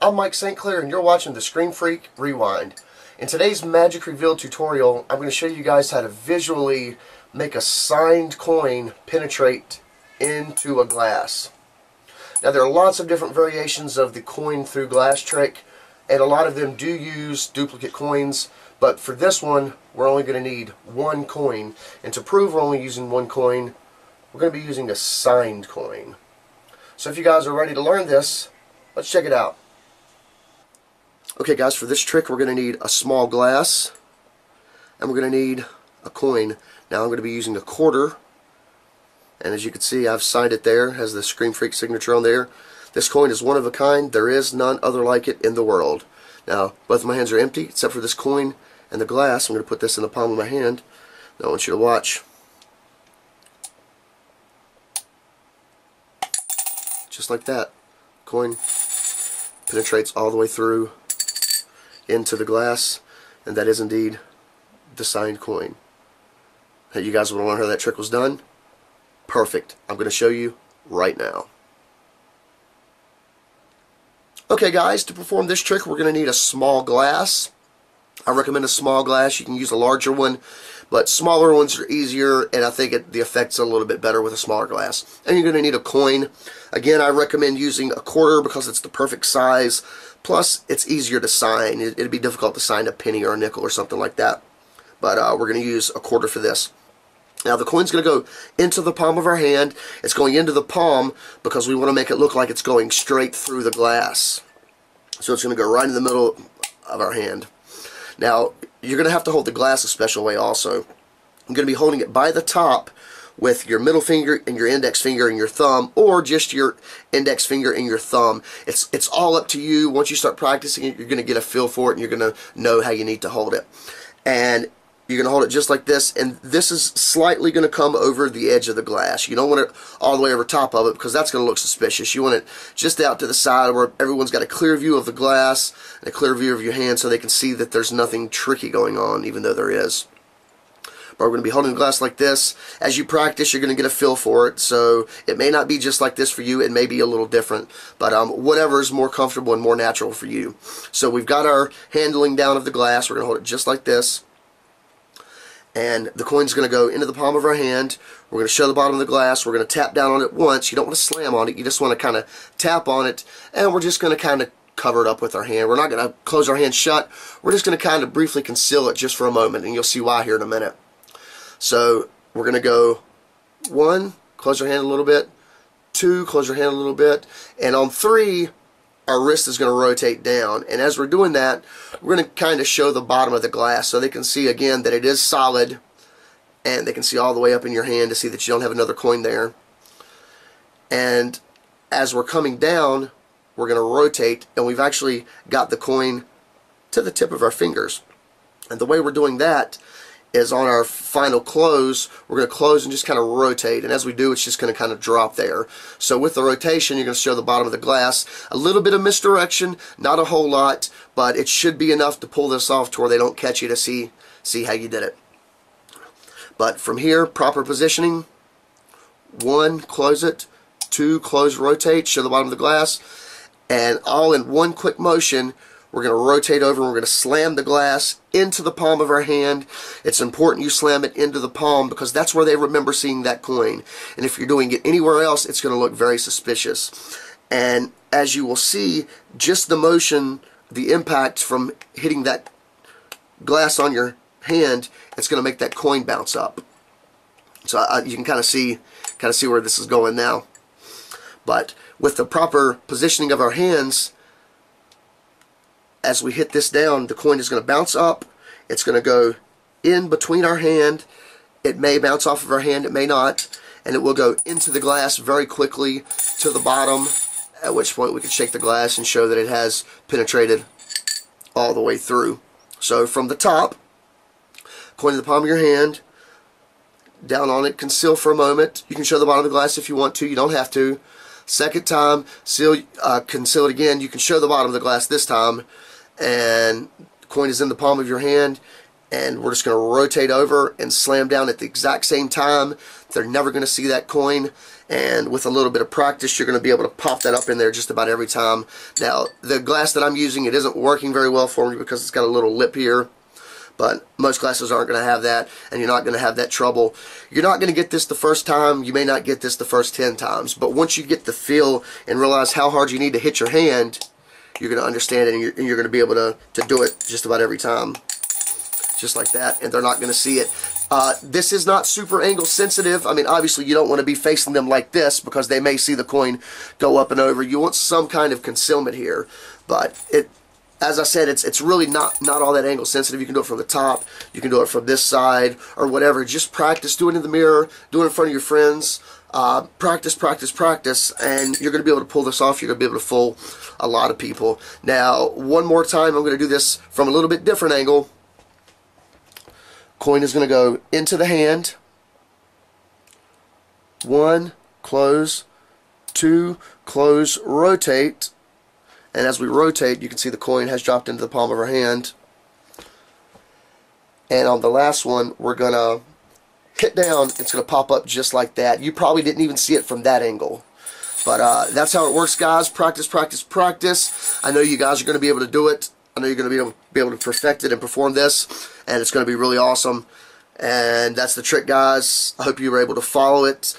I'm Mike St. Clair and you're watching the Screen Freak Rewind. In today's Magic Reveal tutorial, I'm going to show you guys how to visually make a signed coin penetrate into a glass. Now there are lots of different variations of the coin through glass trick, and a lot of them do use duplicate coins, but for this one we're only going to need one coin, and to prove we're only using one coin, we're going to be using a signed coin. So if you guys are ready to learn this, let's check it out. Okay guys, for this trick we're going to need a small glass and we're going to need a coin. Now I'm going to be using a quarter, and as you can see I've signed it there, has the Screen Freak signature on there. This coin is one of a kind. There is none other like it in the world. Now both of my hands are empty except for this coin and the glass. I'm going to put this in the palm of my hand. Now I want you to watch. Just like that. Coin penetrates all the way through into the glass, and that is indeed the signed coin. Hey, you guys want to learn how that trick was done? Perfect. I'm going to show you right now. Okay guys, to perform this trick we're going to need a small glass. I recommend a small glass. You can use a larger one, but smaller ones are easier, and I think the effect's a little bit better with a smaller glass. And you're going to need a coin. Again, I recommend using a quarter because it's the perfect size. Plus, it's easier to sign. It'd be difficult to sign a penny or a nickel or something like that. But we're going to use a quarter for this. Now the coin's going to go into the palm of our hand. It's going into the palm because we want to make it look like it's going straight through the glass. So it's going to go right in the middle of our hand. Now, you're going to have to hold the glass a special way also. I'm going to be holding it by the top with your middle finger and your index finger and your thumb, or just your index finger and your thumb. It's all up to you. Once you start practicing it, you're going to get a feel for it, and you're going to know how you need to hold it. And you're going to hold it just like this, and this is slightly going to come over the edge of the glass. You don't want it all the way over top of it because that's going to look suspicious. You want it just out to the side where everyone's got a clear view of the glass and a clear view of your hand so they can see that there's nothing tricky going on, even though there is. But we're going to be holding the glass like this. As you practice, you're going to get a feel for it, so it may not be just like this for you. It may be a little different, but whatever is more comfortable and more natural for you. So we've got our handling down of the glass. We're going to hold it just like this. And the coin's going to go into the palm of our hand. We're going to show the bottom of the glass. We're going to tap down on it once. You don't want to slam on it. You just want to kind of tap on it. And we're just going to kind of cover it up with our hand. We're not going to close our hand shut. We're just going to kind of briefly conceal it just for a moment. And you'll see why here in a minute. So we're going to go 1, close your hand a little bit. 2, close your hand a little bit. And on 3, our wrist is going to rotate down, and as we're doing that, we're going to kind of show the bottom of the glass so they can see again that it is solid, and they can see all the way up in your hand to see that you don't have another coin there. And as we're coming down, we're going to rotate, and we've actually got the coin to the tip of our fingers. And the way we're doing that is on our final close, we're going to close and just kind of rotate, and as we do it's just going to kind of drop there. So with the rotation you're going to show the bottom of the glass. A little bit of misdirection, not a whole lot, but it should be enough to pull this off to where they don't catch you to see how you did it. But from here, proper positioning: 1, close it; 2, close, rotate, show the bottom of the glass, and all in one quick motion we're going to rotate over and we're going to slam the glass into the palm of our hand. It's important you slam it into the palm because that's where they remember seeing that coin. And if you're doing it anywhere else, it's going to look very suspicious. And as you will see, just the motion, the impact from hitting that glass on your hand, it's going to make that coin bounce up. So you can kind of see where this is going now. But with the proper positioning of our hands, as we hit this down, the coin is going to bounce up. It's going to go in between our hand. It may bounce off of our hand, it may not, and it will go into the glass very quickly to the bottom, at which point we can shake the glass and show that it has penetrated all the way through. So from the top, coin in the palm of your hand, down on it, conceal for a moment. You can show the bottom of the glass if you want to, you don't have to. Second time, conceal it again. You can show the bottom of the glass this time, and the coin is in the palm of your hand, and we're just going to rotate over and slam down at the exact same time. They're never going to see that coin, and with a little bit of practice you're going to be able to pop that up in there just about every time. Now the glass that I'm using, it isn't working very well for me because it's got a little lip here, but most glasses aren't going to have that, and you're not going to have that trouble. You're not going to get this the first time, you may not get this the first 10 times, but once you get the feel and realize how hard you need to hit your hand, you're going to understand it, and you're going to be able to do it just about every time. Just like that, and they're not going to see it. This is not super angle sensitive. I mean, obviously you don't want to be facing them like this because they may see the coin go up and over. You want some kind of concealment here, but as I said, it's really not all that angle sensitive. You can do it from the top, you can do it from this side, or whatever. Just practice, do it in the mirror, do it in front of your friends. Practice, practice, practice, and you're going to be able to pull this off. You're going to be able to fool a lot of people. Now, one more time, I'm going to do this from a little bit different angle. Coin is going to go into the hand. 1, close, 2, close, rotate, and as we rotate you can see the coin has dropped into the palm of our hand. And on the last one we're going to hit down, it's going to pop up just like that. You probably didn't even see it from that angle. But that's how it works, guys. Practice, practice, practice. I know you guys are going to be able to do it. I know you're going to be able to perfect it and perform this, and it's going to be really awesome. And that's the trick, guys. I hope you were able to follow it.